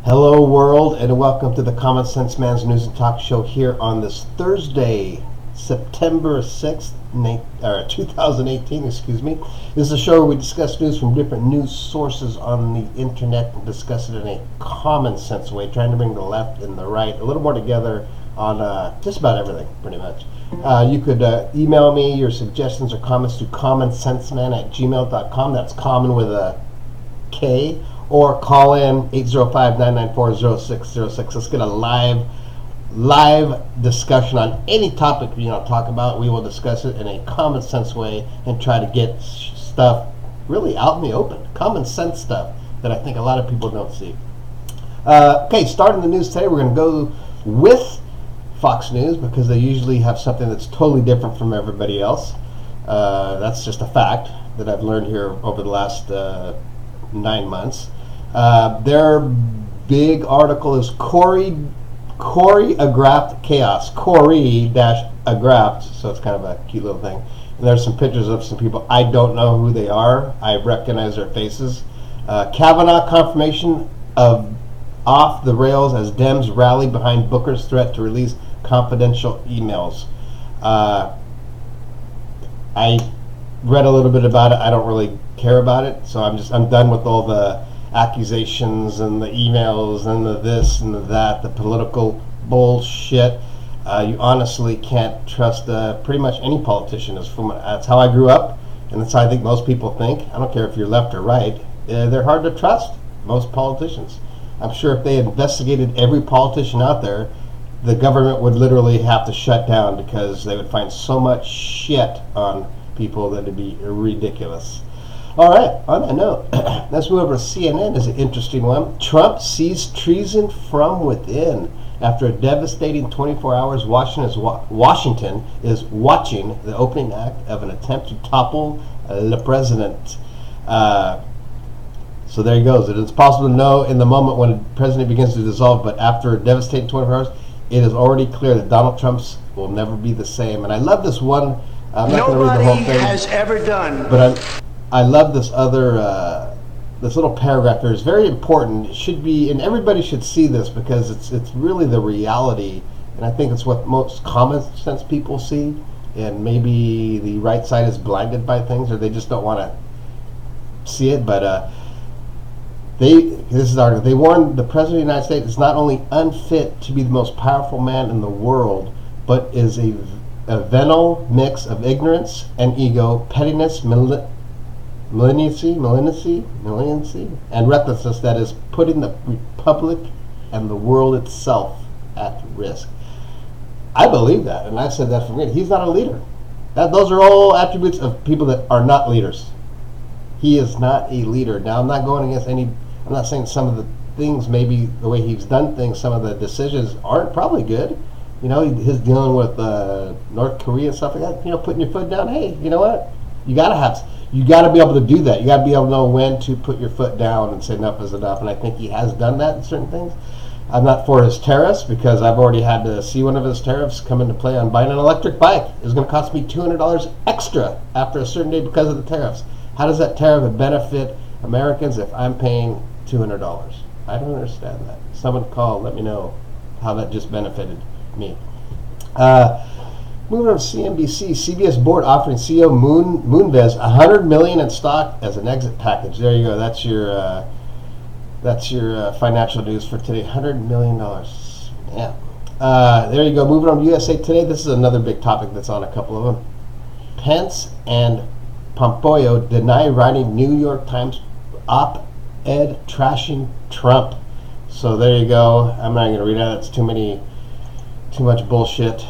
Hello, world, and welcome to the Common Sense Man's News and Talk Show here on this Thursday, September 6th, 2018. Excuse me. This is a show where we discuss news from different news sources on the internet and discuss it in a common sense way, trying to bring the left and the right a little more together on just about everything, pretty much. You could email me your suggestions or comments to commonsenseman@gmail.com. That's common with a K. Or call in 805-994-0606. Let's get a live discussion on any topic you want to talk about. We will discuss it in a common sense way and try to get stuff really out in the open. Common sense stuff that I think a lot of people don't see. Okay, starting the news today, we're going to go with Fox News because they usually have something that's totally different from everybody else. That's just a fact that I've learned here over the last 9 months. Their big article is choreographed chaos. Choreographed, so it's kind of a cute little thing. And there's some pictures of some people. I don't know who they are. I recognize their faces. Kavanaugh confirmation of off the rails as Dems rally behind Booker's threat to release confidential emails. I read a little bit about it. I don't really care about it, so I'm done with all the accusations and the emails and the this and the that, the political bullshit. You honestly can't trust pretty much any politician. That's how I grew up, and that's how I think most people think. I don't care if you're left or right. They're hard to trust, most politicians. I'm sure if they investigated every politician out there, the government would literally have to shut down because they would find so much shit on people that it'd be ridiculous. All right, on that note, let's move over to CNN. Is an interesting one. Trump sees treason from within. After a devastating 24 hours, Washington is watching the opening act of an attempt to topple the president. So there he goes. It is possible to know in the moment when the president begins to dissolve, but after a devastating 24 hours, it is already clear that Donald Trump's will never be the same. And I love this one. I'm not going to read the whole thing. Nobody has ever done. But I love this other, this little paragraph here. It's very important. It should be, and everybody should see this because it's really the reality, and I think it's what most common sense people see, and maybe the right side is blinded by things, or they just don't want to see it, but this is the article. They warned the President of the United States is not only unfit to be the most powerful man in the world, but is a venal mix of ignorance and ego, pettiness, malignancy, and recklessness that is putting the republic and the world itself at risk. I believe that, and I've said that for me. He's not a leader. Those are all attributes of people that are not leaders. He is not a leader. Now, I'm not going against any. I'm not saying some of the things, maybe the way he's done things, some of the decisions aren't probably good. You know, his dealing with North Korea and stuff like that. You know, putting your foot down. Hey, you know what? You got to be able to do that. You got to be able to know when to put your foot down and say enough is enough. And I think he has done that in certain things. I'm not for his tariffs because I've already had to see one of his tariffs come into play on buying an electric bike. It's going to cost me $200 extra after a certain date because of the tariffs. How does that tariff benefit Americans if I'm paying $200? I don't understand that. Someone call, let me know how that just benefited me. Moving on to CNBC, CBS board offering CEO Moonves $100 million in stock as an exit package. There you go. That's your financial news for today. $100 million. Yeah. There you go. Moving on to USA Today. This is another big topic that's on a couple of them. Pence and Pompeo deny writing New York Times op-ed trashing Trump. So there you go. I'm not going to read that. It's too much bullshit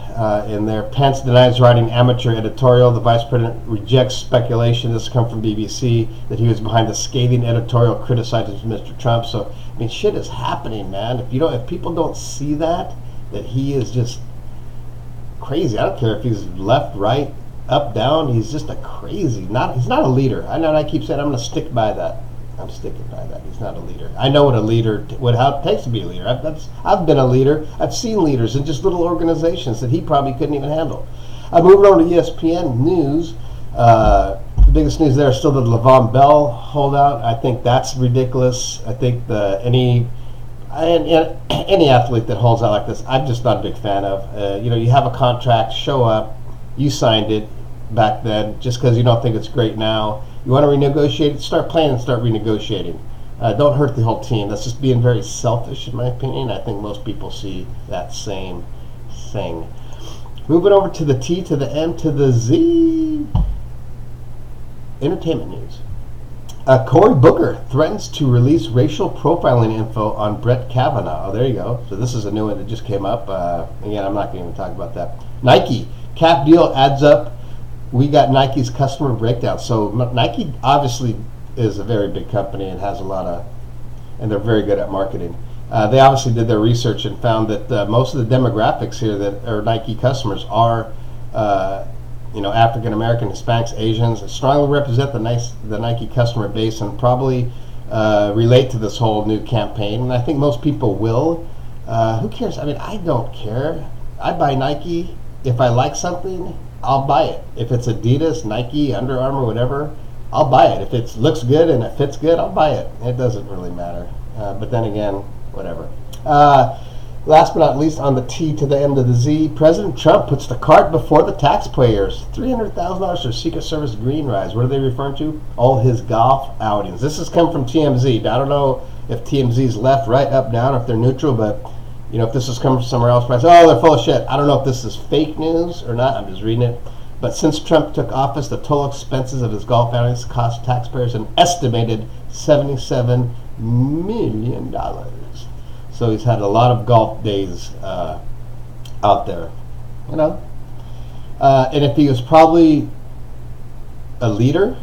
in there. Pence denies writing amateur editorial. The vice president rejects speculation. This comes from BBC that he was behind the scathing editorial criticizing Mr. Trump. So I mean, shit is happening, man. If people don't see that he is just crazy. I don't care if he's left, right, up, down. He's just a crazy. He's not a leader. I know. I keep saying I'm going to stick by that. I'm sticking by that. He's not a leader. I know what a leader, how it takes to be a leader. I've been a leader. I've seen leaders in just little organizations that he probably couldn't even handle. Moving on to ESPN News. The biggest news there is still the Le'Veon Bell holdout. I think that's ridiculous. I think And any athlete that holds out like this, I'm just not a big fan of. You have a contract, show up, you signed it back then. Just because you don't think it's great now, you want to renegotiate it, start playing and start renegotiating. Don't hurt the whole team. That's just being very selfish, in my opinion. I think most people see that same thing. Moving over to the T, to the M, to the Z. Entertainment news. Cory Booker threatens to release racial profiling info on Brett Kavanaugh. Oh, there you go. So this is a new one that just came up. Again, I'm not going to even talk about that. Nike, cap deal adds up. We got Nike's customer breakdown. So Nike obviously is a very big company and has a lot of, and they're very good at marketing. They obviously did their research and found that most of the demographics here that are Nike customers are African American, Hispanics, Asians, strongly represent the Nike customer base and probably relate to this whole new campaign. And I think most people will. Who cares? I mean, I don't care. I buy Nike. If I like something, I'll buy it. If it's Adidas, Nike, Under Armour, whatever, I'll buy it. If it looks good and it fits good, I'll buy it. It doesn't really matter. But then again, whatever. Last but not least, on the T to the end of the Z, President Trump puts the cart before the taxpayers. $300,000 for Secret Service green rides. What are they referring to? All his golf outings. This has come from TMZ. Now, I don't know if TMZ's left, right, up, down, or if they're neutral, but if this has come from somewhere else, they're full of shit. I don't know if this is fake news or not. I'm just reading it. But since Trump took office, the total expenses of his golf outings cost taxpayers an estimated $77 million. So he's had a lot of golf days out there, and if he was probably a leader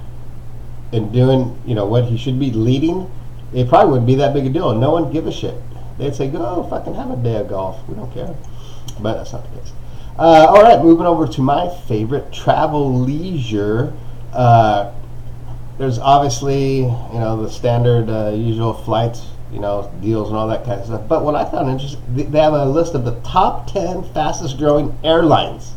in doing, what he should be leading, it probably wouldn't be that big a deal. No one give a shit. They'd say, go fucking have a day of golf. We don't care. But that's not the case. All right, moving over to my favorite, travel leisure. There's obviously, the standard usual flights, deals and all that kind of stuff. But what I found interesting, they have a list of the top 10 fastest growing airlines.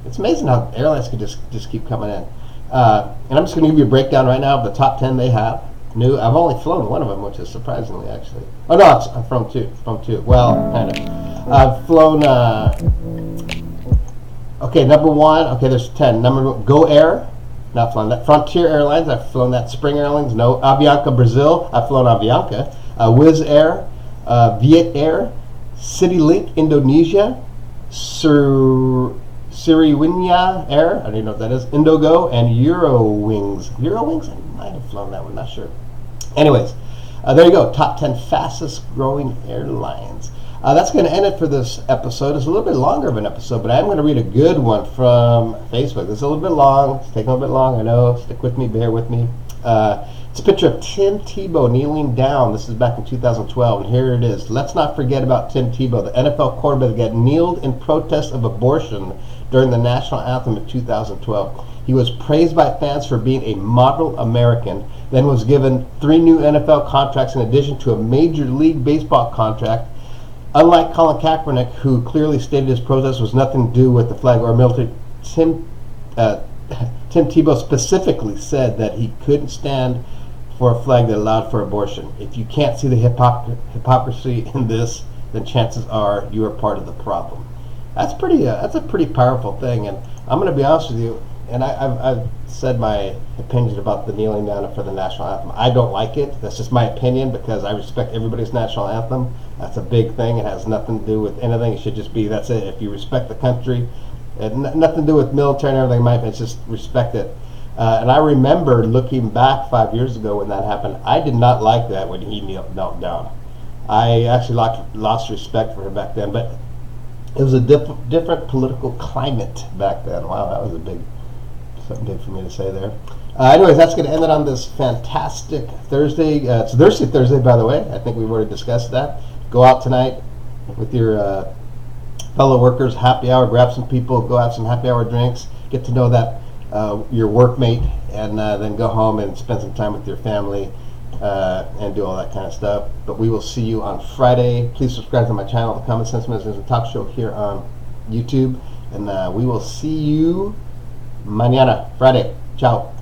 It's amazing how airlines can just keep coming in. And I'm just going to give you a breakdown right now of the top 10 they have. I've only flown one of them, which is surprisingly, actually. Oh, no, it's from two. Well, kind of. I've flown, number one. Okay, there's 10. Number one, Go Air. Not flown that. Frontier Airlines, I've flown that. Spring Airlines, no. Avianca Brazil, I've flown Avianca. Wizz Air, Viet Air, CityLink Indonesia, Sriwijaya Air, I don't even know what that is, Indigo, and Eurowings. Eurowings? I might have flown that one, not sure. Anyways, there you go. Top 10 fastest growing airlines. That's going to end it for this episode. It's a little bit longer of an episode, but I am going to read a good one from Facebook. It's a little bit long. It's taking a little bit long. I know. Stick with me. Bear with me. It's a picture of Tim Tebow kneeling down. This is back in 2012, and here it is. Let's not forget about Tim Tebow, the NFL quarterback that kneeled in protest of abortion during the national anthem in 2012. He was praised by fans for being a model American, then was given 3 new NFL contracts in addition to a Major League Baseball contract. Unlike Colin Kaepernick, who clearly stated his protest was nothing to do with the flag or military, Tim Tebow specifically said that he couldn't stand for a flag that allowed for abortion. If you can't see the hypocrisy in this, then chances are you are part of the problem. That's a pretty powerful thing, and I'm going to be honest with you, and I've said my opinion about the kneeling down for the national anthem. I don't like it. That's just my opinion because I respect everybody's national anthem. That's a big thing. It has nothing to do with anything. It should just be, that's it. If you respect the country, nothing to do with military and everything, it's just respect it. And I remember looking back 5 years ago when that happened, I did not like that when he knelt down. I actually lost respect for him back then, but it was a different political climate back then. Wow, that was something big for me to say there. Anyways, that's going to end it on this fantastic Thursday. It's Thursday, by the way. I think we've already discussed that. Go out tonight with your fellow workers, happy hour, grab some people, go have some happy hour drinks, get to know that your workmate, and then go home and spend some time with your family and do all that kind of stuff. But we will see you on Friday. Please subscribe to my channel, The Common Sense Message and Talk Show here on YouTube. And we will see you mañana, Friday. Ciao.